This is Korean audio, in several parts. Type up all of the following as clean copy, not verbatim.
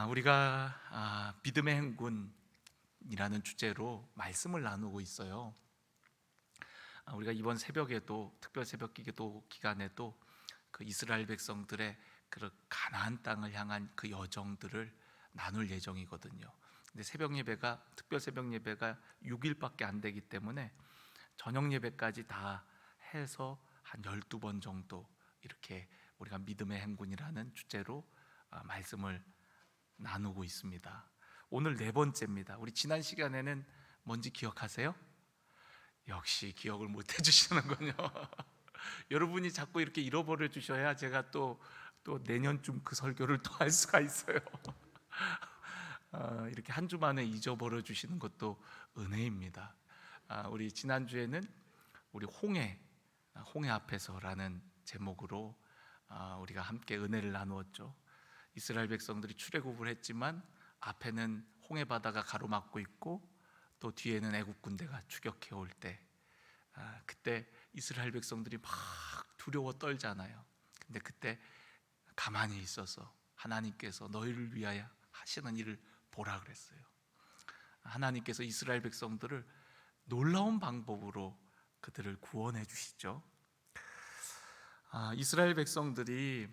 우리가 믿음의 행군이라는 주제로 말씀을 나누고 있어요. 우리가 이번 새벽에도 특별 새벽 기도 기간에도 그 이스라엘 백성들의 그 가나안 땅을 향한 그 여정들을 나눌 예정이거든요. 근데 특별 새벽 예배가 6일밖에 안 되기 때문에 저녁 예배까지 다 해서 한 12번 정도 이렇게 우리가 믿음의 행군이라는 주제로 말씀을 나누고 있습니다. 오늘 네 번째입니다. 우리 지난 시간에는 뭔지 기억하세요? 역시 기억을 못 해주시는군요. 여러분이 자꾸 이렇게 잃어버려 주셔야 제가 또 내년쯤 그 설교를 또 할 수가 있어요. 이렇게 한 주 만에 잊어버려 주시는 것도 은혜입니다. 우리 지난주에는 우리 홍해 앞에서라는 제목으로 우리가 함께 은혜를 나누었죠. 이스라엘 백성들이 출애굽을 했지만 앞에는 홍해 바다가 가로막고 있고 또 뒤에는 애국 군대가 추격해 올 때, 그때 이스라엘 백성들이 막 두려워 떨잖아요. 근데 그때 가만히 있어서 하나님께서 너희를 위하여 하시는 일을 보라 그랬어요. 하나님께서 이스라엘 백성들을 놀라운 방법으로 그들을 구원해 주시죠. 이스라엘 백성들이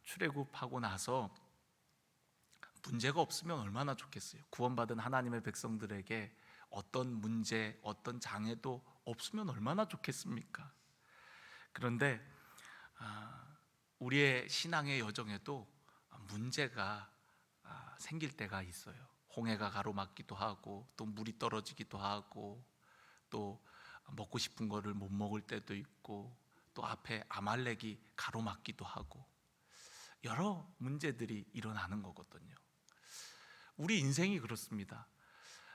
출애굽하고 나서 문제가 없으면 얼마나 좋겠어요. 구원받은 하나님의 백성들에게 어떤 문제, 어떤 장애도 없으면 얼마나 좋겠습니까? 그런데 우리의 신앙의 여정에도 문제가 생길 때가 있어요. 홍해가 가로막기도 하고 또 물이 떨어지기도 하고 또 먹고 싶은 거를 못 먹을 때도 있고 또 앞에 아말렉이 가로막기도 하고 여러 문제들이 일어나는 거거든요. 우리 인생이 그렇습니다.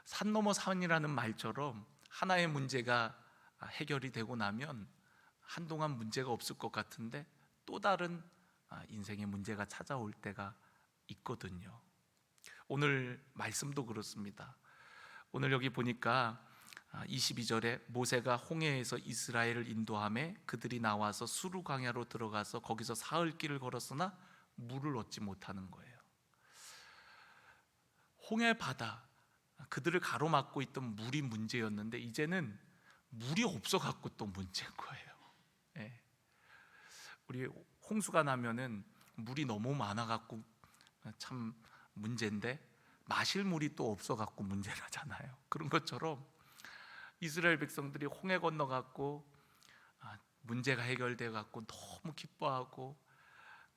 산 넘어 산이라는 말처럼 하나의 문제가 해결이 되고 나면 한동안 문제가 없을 것 같은데 또 다른 인생의 문제가 찾아올 때가 있거든요. 오늘 말씀도 그렇습니다. 오늘 여기 보니까 22절에 모세가 홍해에서 이스라엘을 인도하며 그들이 나와서 수르 광야로 들어가서 거기서 사흘 길을 걸었으나 물을 얻지 못하는 거예요. 홍해 바다, 그들을 가로막고 있던 물이 문제였는데 이제는 물이 없어 갖고 또 문제인 거예요. 예. 우리 홍수가 나면은 물이 너무 많아 갖고 참 문제인데 마실 물이 또 없어 갖고 문제라잖아요. 그런 것처럼 이스라엘 백성들이 홍해 건너 갖고 문제가 해결돼 갖고 너무 기뻐하고,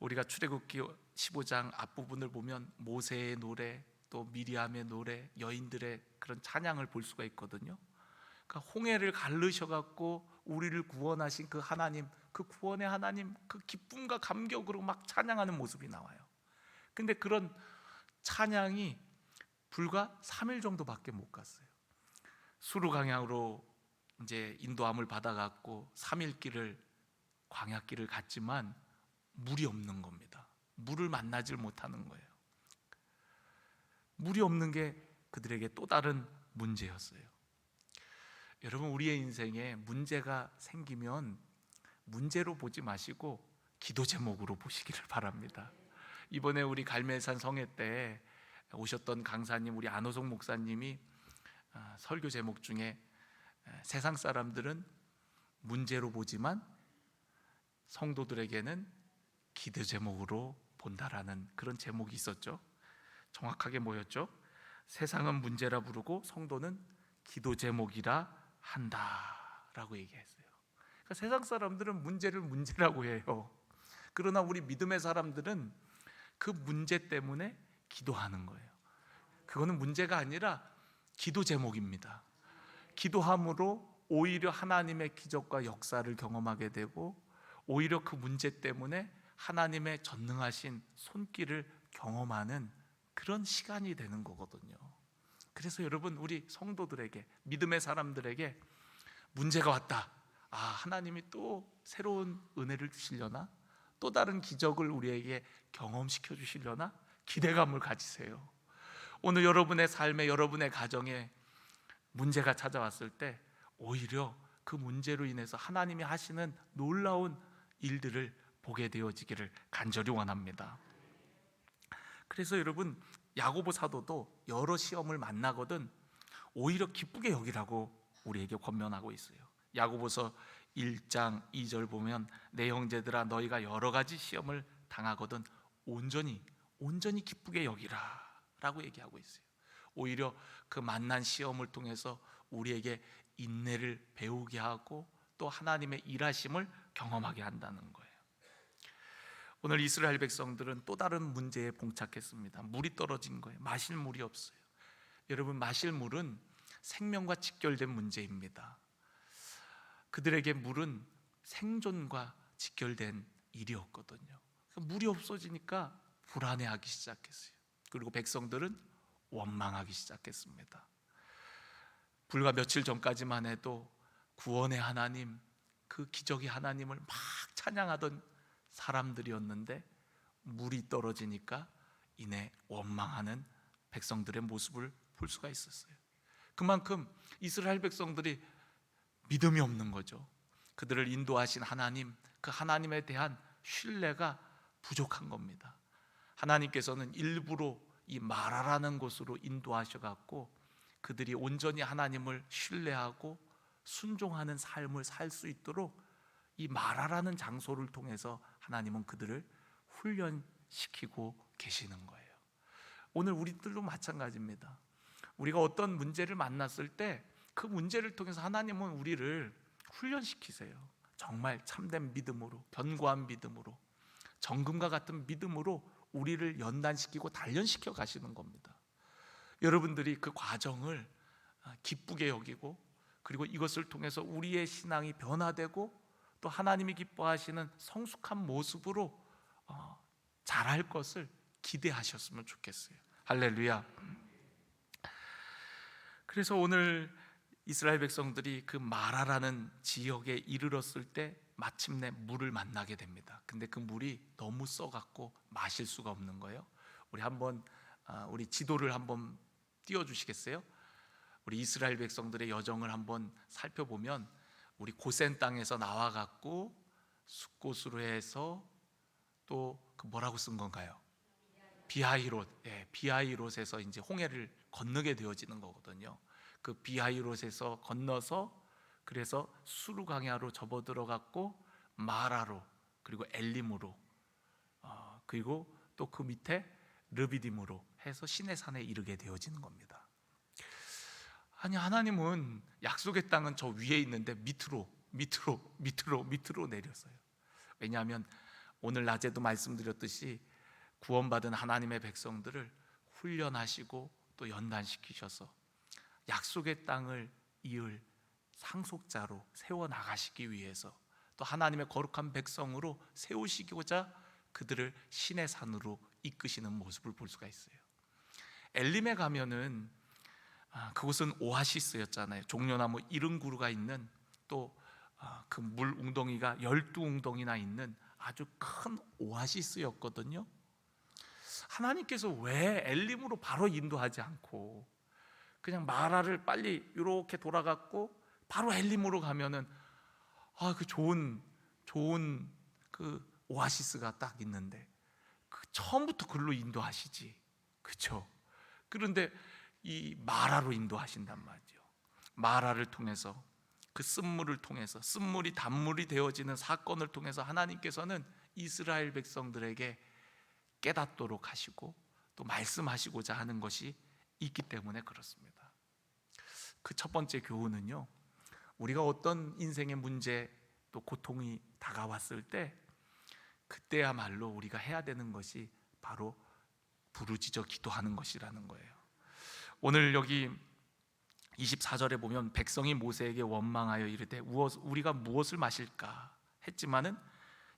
우리가 출애굽기 15장 앞부분을 보면 모세의 노래, 또 미리암의 노래, 여인들의 그런 찬양을 볼 수가 있거든요. 그러니까 홍해를 가르셔 갖고 우리를 구원하신 그 하나님, 그 구원의 하나님, 그 기쁨과 감격으로 막 찬양하는 모습이 나와요. 근데 그런 찬양이 불과 3일 정도밖에 못 갔어요. 수르 광야로 이제 인도함을 받아갖고 3일 길을, 광야길을 갔지만 물이 없는 겁니다. 물을 만나질 못하는 거예요. 물이 없는 게 그들에게 또 다른 문제였어요. 여러분, 우리의 인생에 문제가 생기면 문제로 보지 마시고 기도 제목으로 보시기를 바랍니다. 이번에 우리 갈멜산 성회 때 오셨던 강사님, 우리 안호성 목사님이 설교 제목 중에 세상 사람들은 문제로 보지만 성도들에게는 기도 제목으로 본다라는 그런 제목이 있었죠. 정확하게 뭐였죠? 세상은 문제라 부르고 성도는 기도 제목이라 한다라고 얘기했어요. 그러니까 세상 사람들은 문제를 문제라고 해요. 그러나 우리 믿음의 사람들은 그 문제 때문에 기도하는 거예요. 그거는 문제가 아니라 기도 제목입니다. 기도함으로 오히려 하나님의 기적과 역사를 경험하게 되고, 오히려 그 문제 때문에 하나님의 전능하신 손길을 경험하는 그런 시간이 되는 거거든요. 그래서 여러분, 우리 성도들에게, 믿음의 사람들에게 문제가 왔다, 하나님이 또 새로운 은혜를 주시려나, 또 다른 기적을 우리에게 경험시켜 주시려나 기대감을 가지세요. 오늘 여러분의 삶에, 여러분의 가정에 문제가 찾아왔을 때 오히려 그 문제로 인해서 하나님이 하시는 놀라운 일들을 보게 되어지기를 간절히 원합니다. 그래서 여러분, 야고보 사도도 여러 시험을 만나거든 오히려 기쁘게 여기라고 우리에게 권면하고 있어요. 야고보서 1장 2절 보면, 내 형제들아 너희가 여러 가지 시험을 당하거든 온전히 기쁘게 여기라 라고 얘기하고 있어요. 오히려 그 만난 시험을 통해서 우리에게 인내를 배우게 하고 또 하나님의 일하심을 경험하게 한다는 거예요. 오늘 이스라엘 백성들은 또 다른 문제에 봉착했습니다. 물이 떨어진 거예요. 마실 물이 없어요. 여러분, 마실 물은 생명과 직결된 문제입니다. 그들에게 물은 생존과 직결된 일이었거든요. 물이 없어지니까 불안해하기 시작했어요. 그리고 백성들은 원망하기 시작했습니다. 불과 며칠 전까지만 해도 구원의 하나님, 그 기적의 하나님을 막 찬양하던 사람들이었는데 물이 떨어지니까 이내 원망하는 백성들의 모습을 볼 수가 있었어요. 그만큼 이스라엘 백성들이 믿음이 없는 거죠. 그들을 인도하신 하나님, 그 하나님에 대한 신뢰가 부족한 겁니다. 하나님께서는 일부러 이 마라라는 곳으로 인도하셔갖고 그들이 온전히 하나님을 신뢰하고 순종하는 삶을 살 수 있도록 이 마라라는 장소를 통해서 하나님은 그들을 훈련시키고 계시는 거예요. 오늘 우리들도 마찬가지입니다. 우리가 어떤 문제를 만났을 때 그 문제를 통해서 하나님은 우리를 훈련시키세요. 정말 참된 믿음으로, 견고한 믿음으로, 정금과 같은 믿음으로 우리를 연단시키고 단련시켜 가시는 겁니다. 여러분들이 그 과정을 기쁘게 여기고, 그리고 이것을 통해서 우리의 신앙이 변화되고 또 하나님이 기뻐하시는 성숙한 모습으로 자랄 것을 기대하셨으면 좋겠어요. 할렐루야. 그래서 오늘 이스라엘 백성들이 그 마라라는 지역에 이르렀을 때 마침내 물을 만나게 됩니다. 근데 그 물이 너무 써갖고 마실 수가 없는 거예요. 우리 한번 우리 지도를 한번 띄워주시겠어요? 우리 이스라엘 백성들의 여정을 한번 살펴보면, 우리 고센 땅에서 나와갖고 숫곳으로 해서 또 그 뭐라고 쓴 건가요? 비하이롯. 비하이롯에서 이제 홍해를 건너게 되어지는 거거든요. 그 비하이롯에서 건너서 그래서 수르 강야로 접어들어갔고 마라로, 그리고 엘림으로, 그리고 또 그 밑에 르비딤으로 해서 시내산에 이르게 되어지는 겁니다. 아니, 하나님은 약속의 땅은 저 위에 있는데 밑으로 내렸어요. 왜냐하면 오늘 낮에도 말씀드렸듯이 구원받은 하나님의 백성들을 훈련하시고 또 연단시키셔서 약속의 땅을 이을 상속자로 세워나가시기 위해서, 또 하나님의 거룩한 백성으로 세우시고자 그들을 신의 산으로 이끄시는 모습을 볼 수가 있어요. 엘림에 가면은 그곳은 오아시스였잖아요. 종려나무 70그루가 있는, 또 그 물 웅덩이가 12웅덩이나 있는 아주 큰 오아시스였거든요. 하나님께서 왜 엘림으로 바로 인도하지 않고 그냥 마라를 빨리 이렇게 돌아갔고 바로 엘림으로 가면은 그 좋은 그 오아시스가 딱 있는데 그 처음부터 글로 인도하시지, 그렇죠? 그런데 이 마라로 인도하신단 말이죠. 마라를 통해서, 그 쓴물을 통해서, 쓴물이 단물이 되어지는 사건을 통해서 하나님께서는 이스라엘 백성들에게 깨닫도록 하시고 또 말씀하시고자 하는 것이 있기 때문에 그렇습니다. 그 첫 번째 교훈은요, 우리가 어떤 인생의 문제 또 고통이 다가왔을 때 그때야말로 우리가 해야 되는 것이 바로 부르짖어 기도하는 것이라는 거예요. 오늘 여기 24절에 보면 백성이 모세에게 원망하여 이르되 우리가 무엇을 마실까 했지만은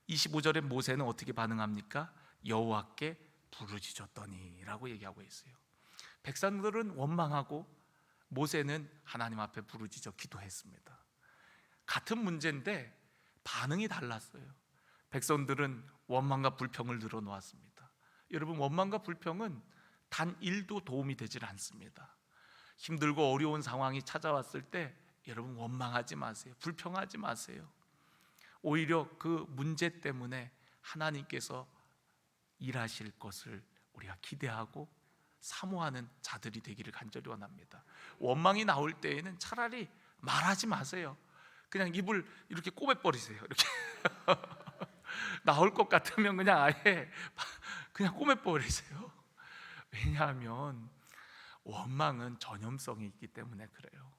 25절에 모세는 어떻게 반응합니까? 여호와께 부르짖었더니라고 얘기하고 있어요. 백성들은 원망하고 모세는 하나님 앞에 부르짖어 기도했습니다. 같은 문제인데 반응이 달랐어요. 백성들은 원망과 불평을 늘어놓았습니다. 여러분, 원망과 불평은 단 1도 도움이 되질 않습니다. 힘들고 어려운 상황이 찾아왔을 때 여러분 원망하지 마세요. 불평하지 마세요. 오히려 그 문제 때문에 하나님께서 일하실 것을 우리가 기대하고 사모하는 자들이 되기를 간절히 원합니다. 원망이 나올 때에는 차라리 말하지 마세요. 그냥 입을 이렇게 꼬매버리세요. 이렇게 나올 것 같으면 그냥 아예 그냥 꼬매버리세요. 왜냐하면 원망은 전염성이 있기 때문에 그래요.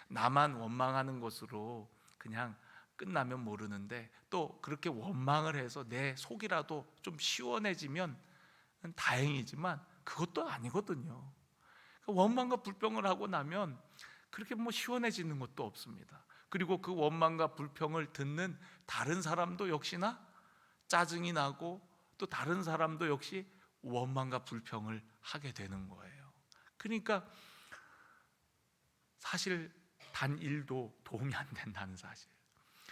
나만 원망하는 것으로 그냥 끝나면 모르는데, 또 그렇게 원망을 해서 내 속이라도 좀 시원해지면 다행이지만 그것도 아니거든요. 원망과 불평을 하고 나면 그렇게 시원해지는 것도 없습니다. 그리고 그 원망과 불평을 듣는 다른 사람도 역시나 짜증이 나고, 또 다른 사람도 역시 원망과 불평을 하게 되는 거예요. 그러니까 사실 단 1도 도움이 안 된다는 사실.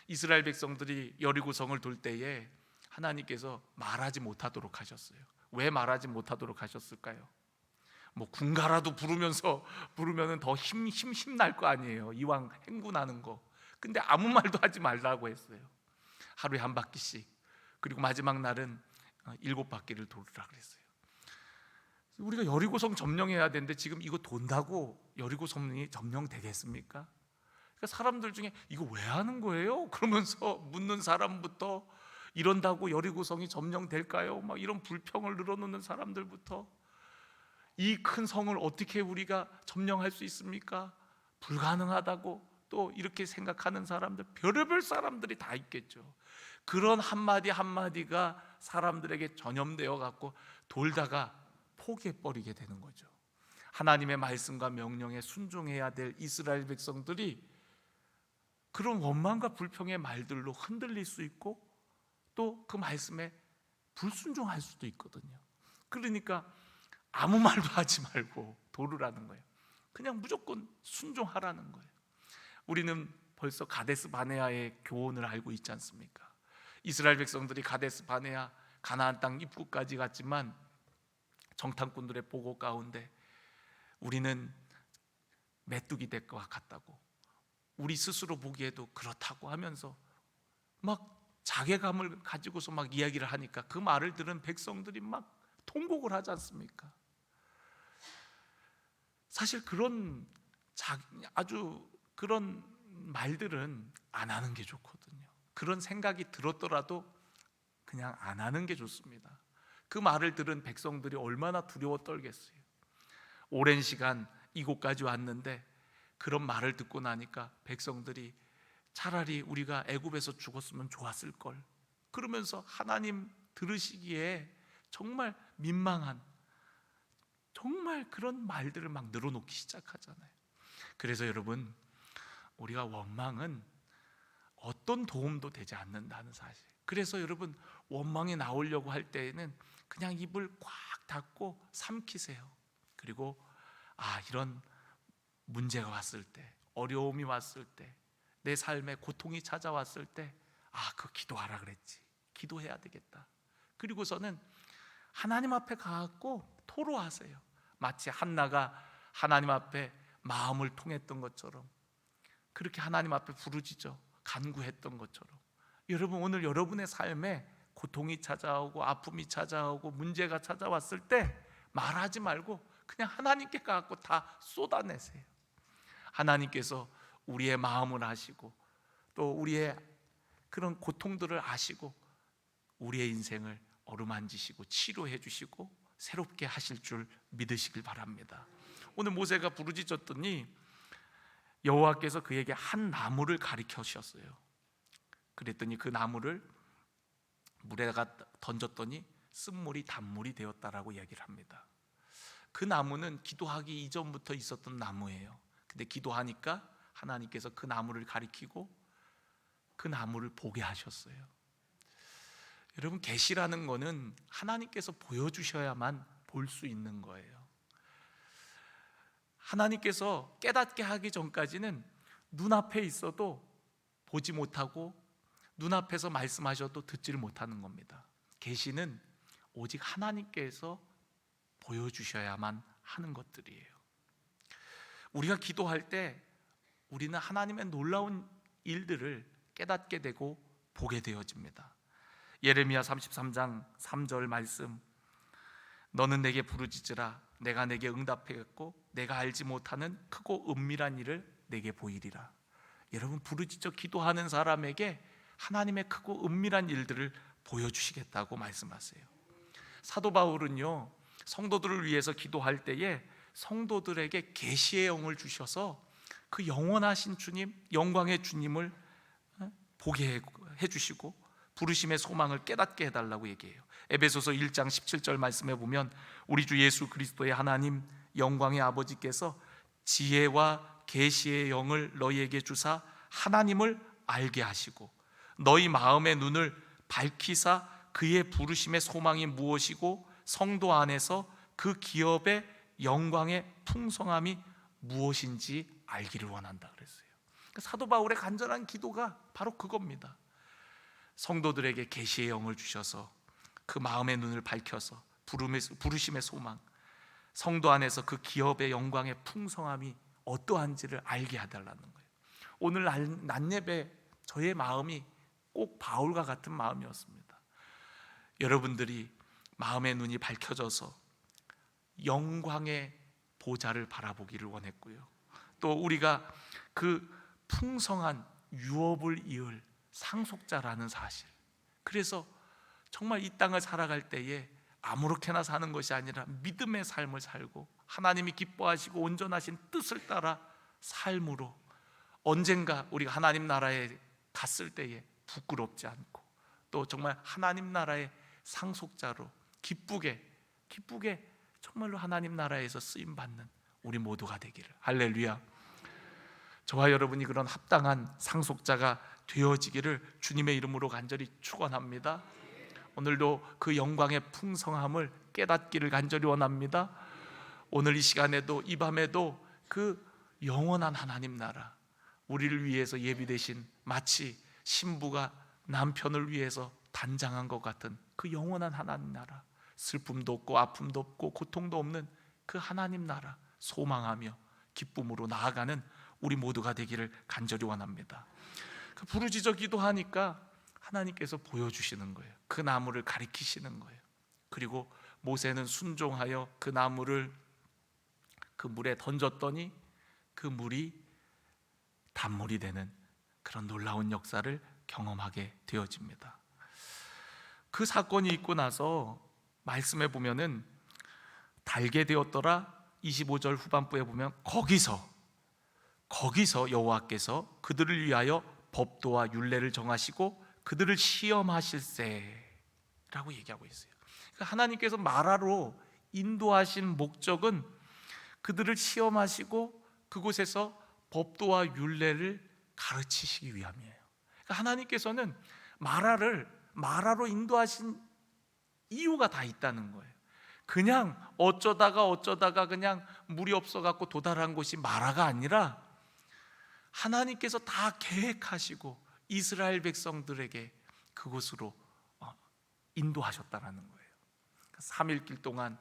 이스라엘 백성들이 여리고성을 돌 때에 하나님께서 말하지 못하도록 하셨어요. 왜 말하지 못하도록 하셨을까요? 군가라도 부르면은 더 힘날 거 아니에요. 이왕 행군하는 거. 근데 아무 말도 하지 말라고 했어요. 하루에 한 바퀴씩. 그리고 마지막 날은 7바퀴를 돌으라 그랬어요. 우리가 여리고성 점령해야 되는데 지금 이거 돈다고 여리고성이 점령되겠습니까? 그러니까 사람들 중에 이거 왜 하는 거예요? 그러면서 묻는 사람부터, 이런다고 여리고성이 점령될까요? 막 이런 불평을 늘어놓는 사람들부터, 이 큰 성을 어떻게 우리가 점령할 수 있습니까? 불가능하다고 또 이렇게 생각하는 사람들, 별의별 사람들이 다 있겠죠. 그런 한마디 한마디가 사람들에게 전염되어 갖고 돌다가 포기해버리게 되는 거죠. 하나님의 말씀과 명령에 순종해야 될 이스라엘 백성들이 그런 원망과 불평의 말들로 흔들릴 수 있고, 또 그 말씀에 불순종할 수도 있거든요. 그러니까 아무 말도 하지 말고 돌으라는 거예요. 그냥 무조건 순종하라는 거예요. 우리는 벌써 가데스 바네아의 교훈을 알고 있지 않습니까? 이스라엘 백성들이 가데스 바네아 가나안 땅 입구까지 갔지만 정탐꾼들의 보고 가운데 우리는 메뚜기 될 것 같다고, 우리 스스로 보기에도 그렇다고 하면서 막 자괴감을 가지고서 막 이야기를 하니까 그 말을 들은 백성들이 막 통곡을 하지 않습니까? 사실 그런 아주 그런 말들은 안 하는 게 좋거든요. 그런 생각이 들었더라도 그냥 안 하는 게 좋습니다. 그 말을 들은 백성들이 얼마나 두려워 떨겠어요. 오랜 시간 이곳까지 왔는데 그런 말을 듣고 나니까 백성들이 차라리 우리가 애굽에서 죽었으면 좋았을 걸, 그러면서 하나님 들으시기에 정말 민망한, 정말 그런 말들을 막 늘어놓기 시작하잖아요. 그래서 여러분, 우리가 원망은 어떤 도움도 되지 않는다는 사실. 그래서 여러분, 원망이 나오려고 할 때에는 그냥 입을 꽉 닫고 삼키세요. 그리고 이런 문제가 왔을 때, 어려움이 왔을 때, 내 삶에 고통이 찾아왔을 때, 그 기도하라 그랬지, 기도해야 되겠다. 그리고서는 하나님 앞에 가갖고 토로하세요. 마치 한나가 하나님 앞에 마음을 통했던 것처럼, 그렇게 하나님 앞에 부르짖어 간구했던 것처럼, 여러분, 오늘 여러분의 삶에 고통이 찾아오고 아픔이 찾아오고 문제가 찾아왔을 때 말하지 말고 그냥 하나님께 가갖고 다 쏟아내세요. 하나님께서 우리의 마음을 아시고, 또 우리의 그런 고통들을 아시고 우리의 인생을 어루만지시고 치료해 주시고 새롭게 하실 줄 믿으시길 바랍니다. 오늘 모세가 부르짖었더니 여호와께서 그에게 한 나무를 가리켜 주셨어요. 그랬더니 그 나무를 물에다가 던졌더니 쓴물이 단물이 되었다라고 이야기를 합니다. 그 나무는 기도하기 이전부터 있었던 나무예요. 근데 기도하니까 하나님께서 그 나무를 가리키고 그 나무를 보게 하셨어요. 여러분, 계시라는 거는 하나님께서 보여주셔야만 볼 수 있는 거예요. 하나님께서 깨닫게 하기 전까지는 눈앞에 있어도 보지 못하고 눈앞에서 말씀하셔도 듣지를 못하는 겁니다. 계시는 오직 하나님께서 보여주셔야만 하는 것들이에요. 우리가 기도할 때 우리는 하나님의 놀라운 일들을 깨닫게 되고 보게 되어집니다. 예레미야 33장 3절 말씀, 너는 내게 부르짖으라. 내가 내게 응답하겠고 내가 알지 못하는 크고 은밀한 일을 내게 보이리라. 여러분, 부르짖어 기도하는 사람에게 하나님의 크고 은밀한 일들을 보여주시겠다고 말씀하세요. 사도 바울은요, 성도들을 위해서 기도할 때에 성도들에게 계시의 영을 주셔서 그 영원하신 주님, 영광의 주님을 보게 해주시고 부르심의 소망을 깨닫게 해달라고 얘기해요. 에베소서 1장 17절 말씀에 보면 우리 주 예수 그리스도의 하나님 영광의 아버지께서 지혜와 계시의 영을 너희에게 주사 하나님을 알게 하시고 너희 마음의 눈을 밝히사 그의 부르심의 소망이 무엇이고 성도 안에서 그 기업의 영광의 풍성함이 무엇인지 알기를 원한다 그랬어요. 사도 바울의 간절한 기도가 바로 그겁니다. 성도들에게 계시의 영을 주셔서 그 마음의 눈을 밝혀서 부르심의 소망, 성도 안에서 그 기업의 영광의 풍성함이 어떠한지를 알게 해달라는 거예요. 오늘 낮 예배 저의 마음이 꼭 바울과 같은 마음이었습니다. 여러분들이 마음의 눈이 밝혀져서 영광의 보좌를 바라보기를 원했고요, 또 우리가 그 풍성한 유업을 이을 상속자라는 사실, 그래서 정말 이 땅을 살아갈 때에 아무렇게나 사는 것이 아니라 믿음의 삶을 살고 하나님이 기뻐하시고 온전하신 뜻을 따라 삶으로 언젠가 우리가 하나님 나라에 갔을 때에 부끄럽지 않고 또 정말 하나님 나라의 상속자로 기쁘게 정말로 하나님 나라에서 쓰임받는 우리 모두가 되기를. 할렐루야. 저와 여러분이 그런 합당한 상속자가 되어지기를 주님의 이름으로 간절히 축원합니다. 오늘도 그 영광의 풍성함을 깨닫기를 간절히 원합니다. 오늘 이 시간에도 이 밤에도 그 영원한 하나님 나라, 우리를 위해서 예비되신 마치 신부가 남편을 위해서 단장한 것 같은 그 영원한 하나님 나라, 슬픔도 없고 아픔도 없고 고통도 없는 그 하나님 나라 소망하며 기쁨으로 나아가는 우리 모두가 되기를 간절히 원합니다. 그 부르짖어 기도하니까 하나님께서 보여주시는 거예요. 그 나무를 가리키시는 거예요. 그리고 모세는 순종하여 그 나무를 그 물에 던졌더니 그 물이 단물이 되는 그런 놀라운 역사를 경험하게 되어집니다. 그 사건이 있고 나서 말씀에 보면은 달게 되었더라 25절 후반부에 보면 거기서 여호와께서 그들을 위하여 법도와 율례를 정하시고 그들을 시험하실세라고 얘기하고 있어요. 그러니까 하나님께서 마라로 인도하신 목적은 그들을 시험하시고 그곳에서 법도와 율례를 가르치시기 위함이에요. 그러니까 하나님께서는 마라로 인도하신 이유가 다 있다는 거예요. 그냥 어쩌다가 그냥 물이 없어갖고 도달한 곳이 마라가 아니라 하나님께서 다 계획하시고 이스라엘 백성들에게 그곳으로 인도하셨다는 거예요. 3일 길 동안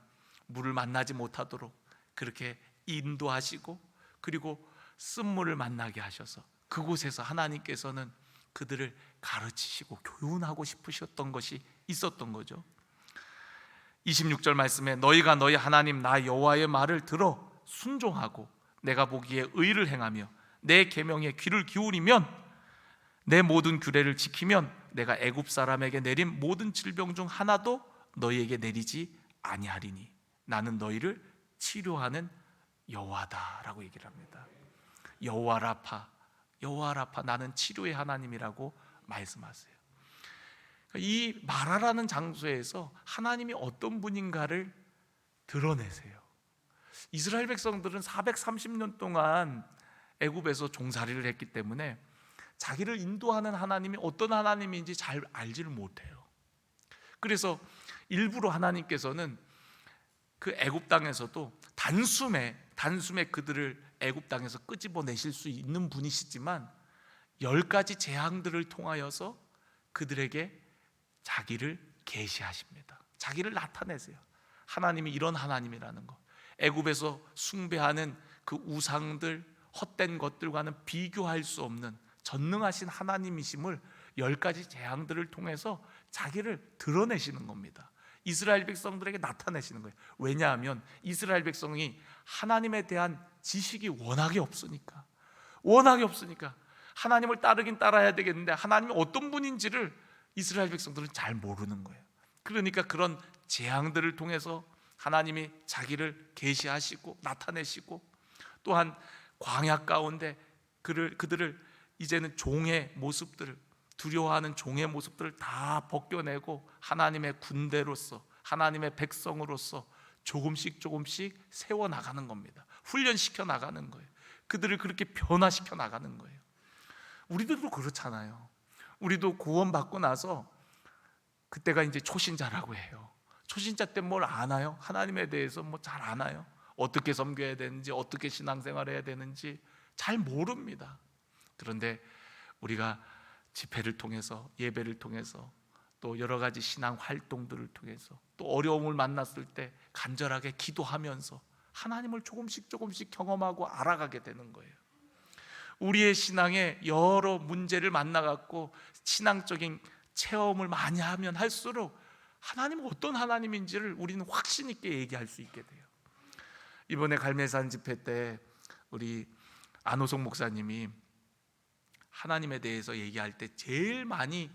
물을 만나지 못하도록 그렇게 인도하시고 그리고 쓴물을 만나게 하셔서 그곳에서 하나님께서는 그들을 가르치시고 교훈하고 싶으셨던 것이 있었던 거죠. 26절 말씀에 너희가 너희 하나님 나 여호와의 말을 들어 순종하고 내가 보기에 의를 행하며 내 계명에 귀를 기울이면 내 모든 규례를 지키면 내가 애굽 사람에게 내린 모든 질병 중 하나도 너희에게 내리지 아니하리니 나는 너희를 치료하는 여호와다라고 얘기를 합니다. 여호와 라파 나는 치료의 하나님이라고 말씀하세요. 이 마라라는 장소에서 하나님이 어떤 분인가를 드러내세요. 이스라엘 백성들은 430년 동안 애굽에서 종살이를 했기 때문에 자기를 인도하는 하나님이 어떤 하나님인지 잘 알지를 못해요. 그래서 일부러 하나님께서는 그 애굽 땅에서도 단숨에 그들을 애굽 땅에서 끄집어내실 수 있는 분이시지만 10가지 재앙들을 통하여서 그들에게 자기를 계시하십니다. 자기를 나타내세요. 하나님이 이런 하나님이라는 것, 애굽에서 숭배하는 그 우상들, 헛된 것들과는 비교할 수 없는 전능하신 하나님이심을 10가지 재앙들을 통해서 자기를 드러내시는 겁니다. 이스라엘 백성들에게 나타내시는 거예요. 왜냐하면 이스라엘 백성이 하나님에 대한 지식이 워낙에 없으니까 하나님을 따르긴 따라야 되겠는데 하나님이 어떤 분인지를 이스라엘 백성들은 잘 모르는 거예요. 그러니까 그런 재앙들을 통해서 하나님이 자기를 계시하시고 나타내시고, 또한 광야 가운데 그들을 이제는 종의 모습들을, 두려워하는 종의 모습들을 다 벗겨내고 하나님의 군대로서, 하나님의 백성으로서 조금씩 세워나가는 겁니다. 훈련시켜 나가는 거예요. 그들을 그렇게 변화시켜 나가는 거예요. 우리들도 그렇잖아요. 우리도 구원받고 나서 그때가 이제 초신자라고 해요. 초신자 때 뭘 아나요? 하나님에 대해서 뭐 잘 아나요? 어떻게 섬겨야 되는지, 어떻게 신앙생활 해야 되는지 잘 모릅니다. 그런데 우리가 집회를 통해서, 예배를 통해서, 또 여러 가지 신앙 활동들을 통해서, 또 어려움을 만났을 때 간절하게 기도하면서 하나님을 조금씩 경험하고 알아가게 되는 거예요. 우리의 신앙에 여러 문제를 만나갖고 신앙적인 체험을 많이 하면 할수록 하나님은 어떤 하나님인지를 우리는 확신 있게 얘기할 수 있게 돼요. 이번에 갈매산 집회 때 우리 안호성 목사님이 하나님에 대해서 얘기할 때 제일 많이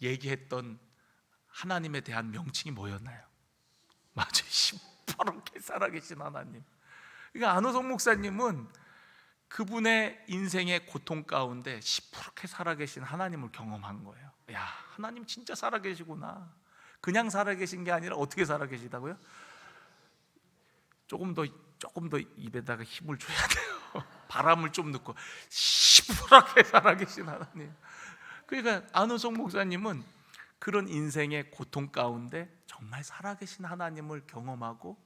얘기했던 하나님에 대한 명칭이 뭐였나요? 맞아요, 시퍼렇게 살아계신 하나님. 그러니까 안호성 목사님은 그분의 인생의 고통 가운데 시퍼렇게 살아계신 하나님을 경험한 거예요. 야, 하나님 진짜 살아계시구나. 그냥 살아계신 게 아니라 어떻게 살아계시다고요? 조금 더 입에다가 힘을 줘야 돼요. 바람을 좀 넣고 시퍼렇게 살아계신 하나님. 그러니까 안호성 목사님은 그런 인생의 고통 가운데 정말 살아계신 하나님을 경험하고,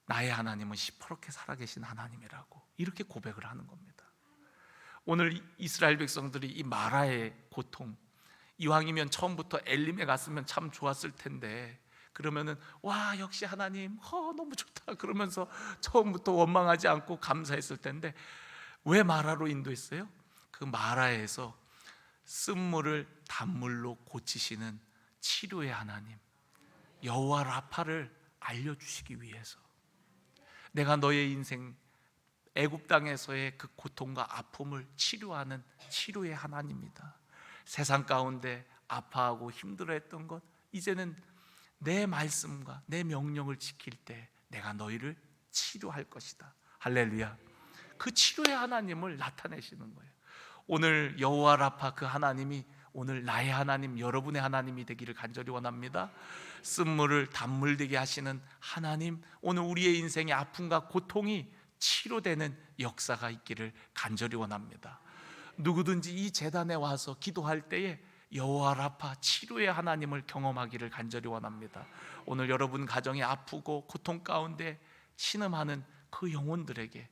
나의 하나님은 시퍼렇게 살아계신 하나님이라고 이렇게 고백을 하는 겁니다. 오늘 이스라엘 백성들이 이 마라의 고통, 이왕이면 처음부터 엘림에 갔으면 참 좋았을 텐데, 그러면은 와 역시 하나님 너무 좋다 그러면서 처음부터 원망하지 않고 감사했을 텐데, 왜 마라로 인도했어요? 그 마라에서 쓴물을 단물로 고치시는 치료의 하나님 여호와 라파를 알려주시기 위해서, 내가 너의 인생 애굽 땅에서의 그 고통과 아픔을 치료하는 치료의 하나님이다. 세상 가운데 아파하고 힘들어했던 것, 이제는 내 말씀과 내 명령을 지킬 때 내가 너희를 치료할 것이다. 할렐루야. 그 치료의 하나님을 나타내시는 거예요. 오늘 여호와 라파 그 하나님이 오늘 나의 하나님, 여러분의 하나님이 되기를 간절히 원합니다. 쓴물을 단물 되게 하시는 하나님, 오늘 우리의 인생의 아픔과 고통이 치료되는 역사가 있기를 간절히 원합니다. 누구든지 이 제단에 와서 기도할 때에 여호와 라파 치료의 하나님을 경험하기를 간절히 원합니다. 오늘 여러분 가정이 아프고 고통 가운데 신음하는 그 영혼들에게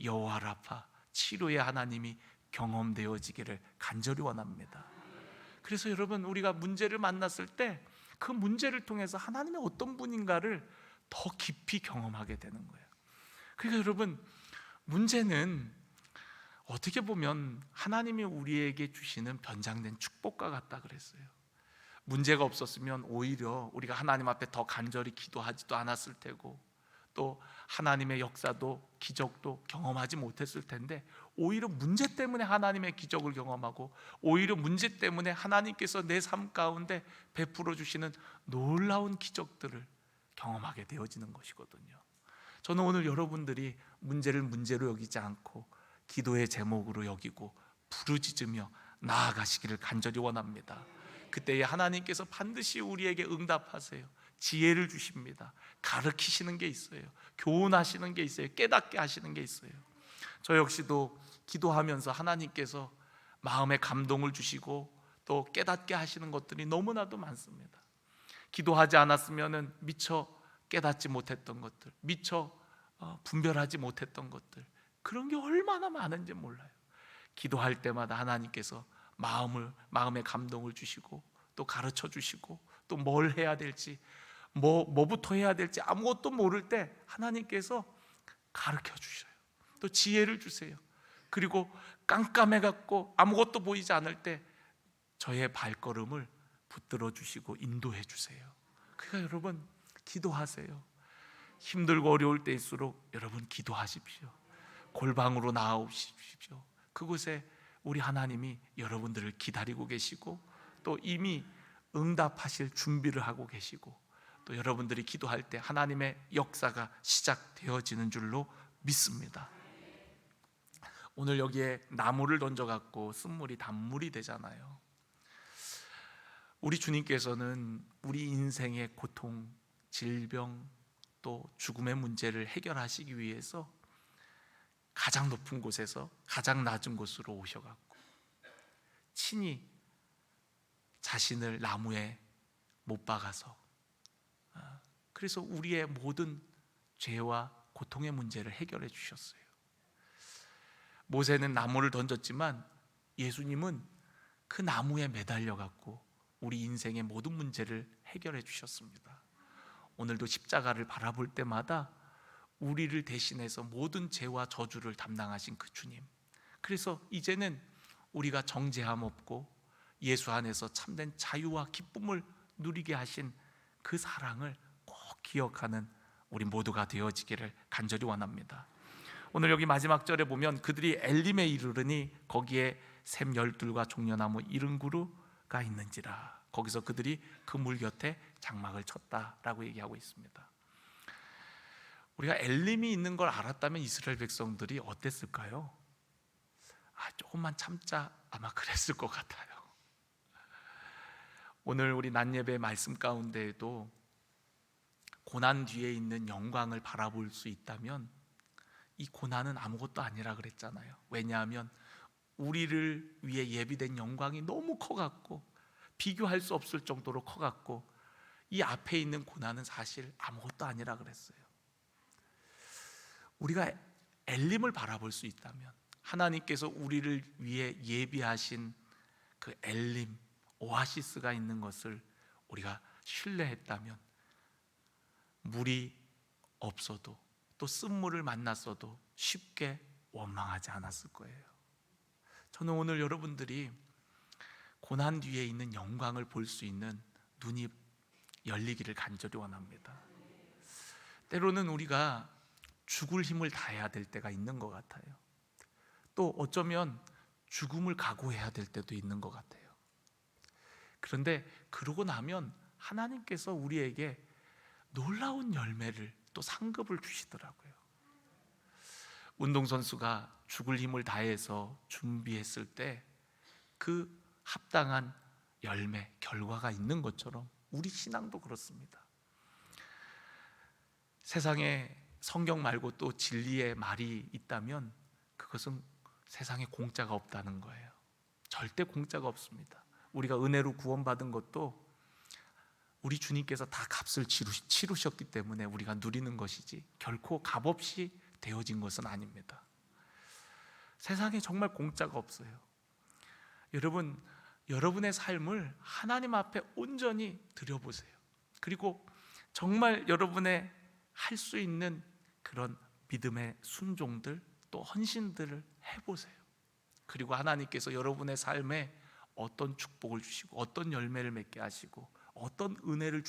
여호와 라파 치료의 하나님이 경험되어지기를 간절히 원합니다. 그래서 여러분, 우리가 문제를 만났을 때 그 문제를 통해서 하나님의 어떤 분인가를 더 깊이 경험하게 되는 거예요. 그러니까 여러분, 문제는 어떻게 보면 하나님이 우리에게 주시는 변장된 축복과 같다 그랬어요. 문제가 없었으면 오히려 우리가 하나님 앞에 더 간절히 기도하지도 않았을 테고, 또 하나님의 역사도 기적도 경험하지 못했을 텐데, 오히려 문제 때문에 하나님의 기적을 경험하고, 오히려 문제 때문에 하나님께서 내 삶 가운데 베풀어 주시는 놀라운 기적들을 경험하게 되어지는 것이거든요. 저는 오늘 여러분들이 문제를 문제로 여기지 않고 기도의 제목으로 여기고 부르짖으며 나아가시기를 간절히 원합니다. 그때에 하나님께서 반드시 우리에게 응답하세요. 지혜를 주십니다. 가르치시는 게 있어요. 교훈하시는 게 있어요. 깨닫게 하시는 게 있어요. 저 역시도 기도하면서 하나님께서 마음에 감동을 주시고 또 깨닫게 하시는 것들이 너무나도 많습니다. 기도하지 않았으면 미처 깨닫지 못했던 것들, 미처 분별하지 못했던 것들, 그런 게 얼마나 많은지 몰라요. 기도할 때마다 하나님께서 마음에 감동을 주시고 또 가르쳐 주시고, 또 뭘 해야 될지, 뭐부터 해야 될지 아무것도 모를 때 하나님께서 가르쳐 주셔요. 또 지혜를 주세요. 그리고 깜깜해 갖고 아무것도 보이지 않을 때 저의 발걸음을 붙들어 주시고 인도해 주세요. 그러니까 여러분 기도하세요. 힘들고 어려울 때일수록 여러분 기도하십시오. 골방으로 나아오십시오. 그곳에 우리 하나님이 여러분들을 기다리고 계시고 또 이미 응답하실 준비를 하고 계시고 또 여러분들이 기도할 때 하나님의 역사가 시작되어지는 줄로 믿습니다. 오늘 여기에 나무를 던져갖고 쓴물이 단물이 되잖아요. 우리 주님께서는 우리 인생의 고통, 질병, 또 죽음의 문제를 해결하시기 위해서 가장 높은 곳에서 가장 낮은 곳으로 오셔갖고 친히 자신을 나무에 못 박아서 그래서 우리의 모든 죄와 고통의 문제를 해결해 주셨어요. 모세는 나무를 던졌지만 예수님은 그 나무에 매달려 갖고 우리 인생의 모든 문제를 해결해 주셨습니다. 오늘도 십자가를 바라볼 때마다 우리를 대신해서 모든 죄와 저주를 담당하신 그 주님, 그래서 이제는 우리가 정죄함 없고 예수 안에서 참된 자유와 기쁨을 누리게 하신 그 사랑을 꼭 기억하는 우리 모두가 되어지기를 간절히 원합니다. 오늘 여기 마지막 절에 보면 그들이 엘림에 이르르니 거기에 샘 12과 종려나무 70그루가 있는지라. 거기서 그들이 그 물 곁에 장막을 쳤다라고 얘기하고 있습니다. 우리가 엘림이 있는 걸 알았다면 이스라엘 백성들이 어땠을까요? 조금만 참자, 아마 그랬을 것 같아요. 오늘 우리 낮예배 말씀 가운데에도 고난 뒤에 있는 영광을 바라볼 수 있다면 이 고난은 아무것도 아니라 그랬잖아요. 왜냐하면 우리를 위해 예비된 영광이 너무 커갖고 비교할 수 없을 정도로 커갖고 이 앞에 있는 고난은 사실 아무것도 아니라 그랬어요. 우리가 엘림을 바라볼 수 있다면, 하나님께서 우리를 위해 예비하신 그 엘림, 오아시스가 있는 것을 우리가 신뢰했다면 물이 없어도 또 쓴물을 만났어도 쉽게 원망하지 않았을 거예요. 저는 오늘 여러분들이 고난 뒤에 있는 영광을 볼 수 있는 눈이 열리기를 간절히 원합니다. 때로는 우리가 죽을 힘을 다해야 될 때가 있는 것 같아요. 또 어쩌면 죽음을 각오해야 될 때도 있는 것 같아요. 그런데 그러고 나면 하나님께서 우리에게 놀라운 열매를 또 상급을 주시더라고요. 운동선수가 죽을 힘을 다해서 준비했을 때 그 합당한 열매, 결과가 있는 것처럼 우리 신앙도 그렇습니다. 세상에 성경 말고 또 진리의 말이 있다면 그것은 세상에 공짜가 없다는 거예요. 절대 공짜가 없습니다. 우리가 은혜로 구원받은 것도 우리 주님께서 다 값을 치르셨기 때문에 우리가 누리는 것이지 결코 값없이 되어진 것은 아닙니다. 세상에 정말 공짜가 없어요. 여러분, 여러분의 삶을 하나님 앞에 온전히 드려보세요. 그리고 정말 여러분의 할 수 있는 그런 믿음의 순종들 또 헌신들을 해보세요. 그리고 하나님께서 여러분의 삶에 어떤 축복을 주시고 어떤 열매를 맺게 하시고 어떤 은혜를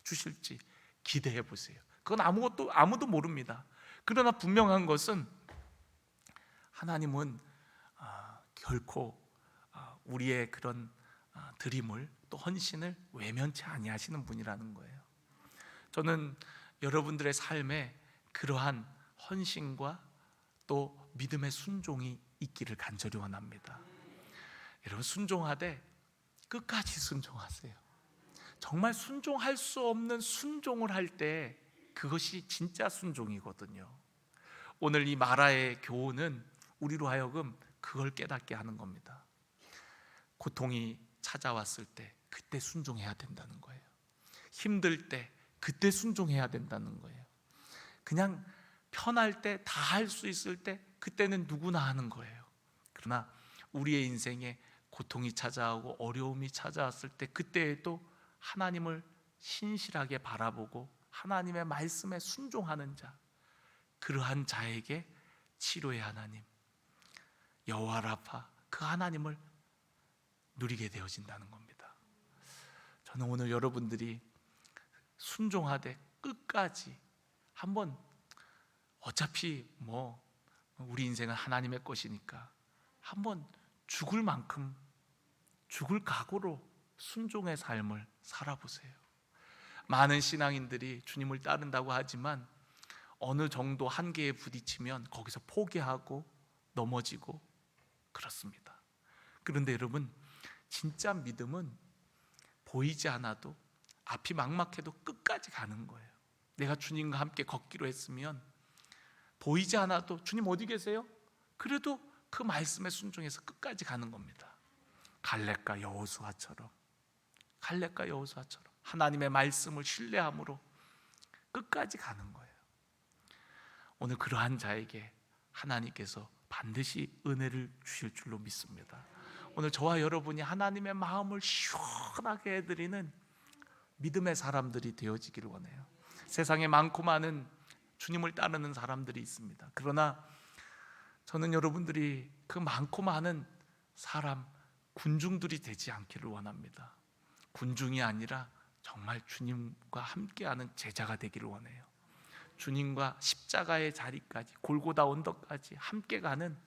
주실지 기대해 보세요. 그건 아무도 모릅니다. 그러나 분명한 것은 하나님은 결코 우리의 그런 드림을 또 헌신을 외면치 아니하시는 분이라는 거예요. 저는 여러분들의 삶에 그러한 헌신과 또 믿음의 순종이 있기를 간절히 원합니다. 여러분, 순종하되 끝까지 순종하세요. 정말 순종할 수 없는 순종을 할 때 그것이 진짜 순종이거든요. 오늘 이 마라의 교훈은 우리로 하여금 그걸 깨닫게 하는 겁니다. 고통이 찾아왔을 때 그때 순종해야 된다는 거예요. 힘들 때 그때 순종해야 된다는 거예요. 그냥 편할 때, 다 할 수 있을 때 그때는 누구나 하는 거예요. 그러나 우리의 인생에 고통이 찾아오고 어려움이 찾아왔을 때 그때에도 하나님을 신실하게 바라보고 하나님의 말씀에 순종하는 자, 그러한 자에게 치료의 하나님, 여호와 라파, 그 하나님을 누리게 되어진다는 겁니다. 저는 오늘 여러분들이 순종하되 끝까지 한번, 어차피 뭐 우리 인생은 하나님의 것이니까 한번 죽을 만큼, 죽을 각오로 순종의 삶을 살아보세요. 많은 신앙인들이 주님을 따른다고 하지만 어느 정도 한계에 부딪히면 거기서 포기하고 넘어지고 그렇습니다. 그런데 여러분, 진짜 믿음은 보이지 않아도, 앞이 막막해도 끝까지 가는 거예요. 내가 주님과 함께 걷기로 했으면 보이지 않아도 주님 어디 계세요? 그래도 그 말씀에 순종해서 끝까지 가는 겁니다. 갈렙과 여호수아처럼, 갈렙과 여호수아처럼 하나님의 말씀을 신뢰함으로 끝까지 가는 거예요. 오늘 그러한 자에게 하나님께서 반드시 은혜를 주실 줄로 믿습니다. 오늘 저와 여러분이 하나님의 마음을 시원하게 해드리는 믿음의 사람들이 되어지기를 원해요. 세상에 많고 많은 주님을 따르는 사람들이 있습니다. 그러나 저는 여러분들이 그 많고 많은 사람, 군중들이 되지 않기를 원합니다. 군중이 아니라 정말 주님과 함께하는 제자가 되기를 원해요. 주님과 십자가의 자리까지, 골고다 언덕까지 함께 가는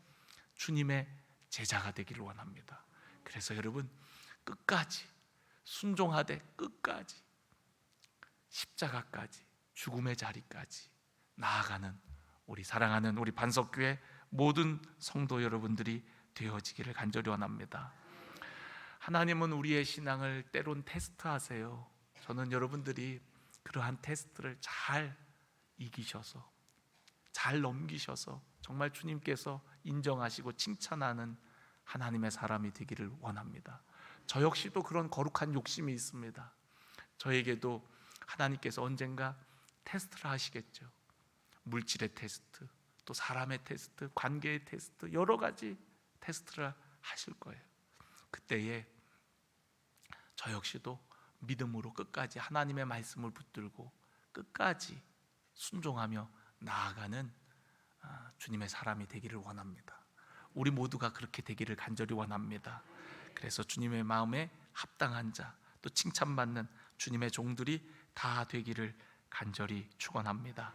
주님의 제자가 되기를 원합니다. 그래서 여러분, 끝까지 순종하되 끝까지 십자가까지, 죽음의 자리까지 나아가는 우리 사랑하는 우리 반석교회 모든 성도 여러분들이 되어지기를 간절히 원합니다. 하나님은 우리의 신앙을 때론 테스트하세요. 저는 여러분들이 그러한 테스트를 잘 이기셔서, 잘 넘기셔서 정말 주님께서 인정하시고 칭찬하는 하나님의 사람이 되기를 원합니다. 저 역시도 그런 거룩한 욕심이 있습니다. 저에게도 하나님께서 언젠가 테스트를 하시겠죠. 물질의 테스트, 또 사람의 테스트, 관계의 테스트, 여러 가지 테스트를 하실 거예요. 그때에 저 역시도 믿음으로 끝까지 하나님의 말씀을 붙들고 끝까지 순종하며 나아가는 주님의 사람이 되기를 원합니다. 우리 모두가 그렇게 되기를 간절히 원합니다. 그래서 주님의 마음에 합당한 자, 또 칭찬받는 주님의 종들이 다 되기를 간절히 축원합니다.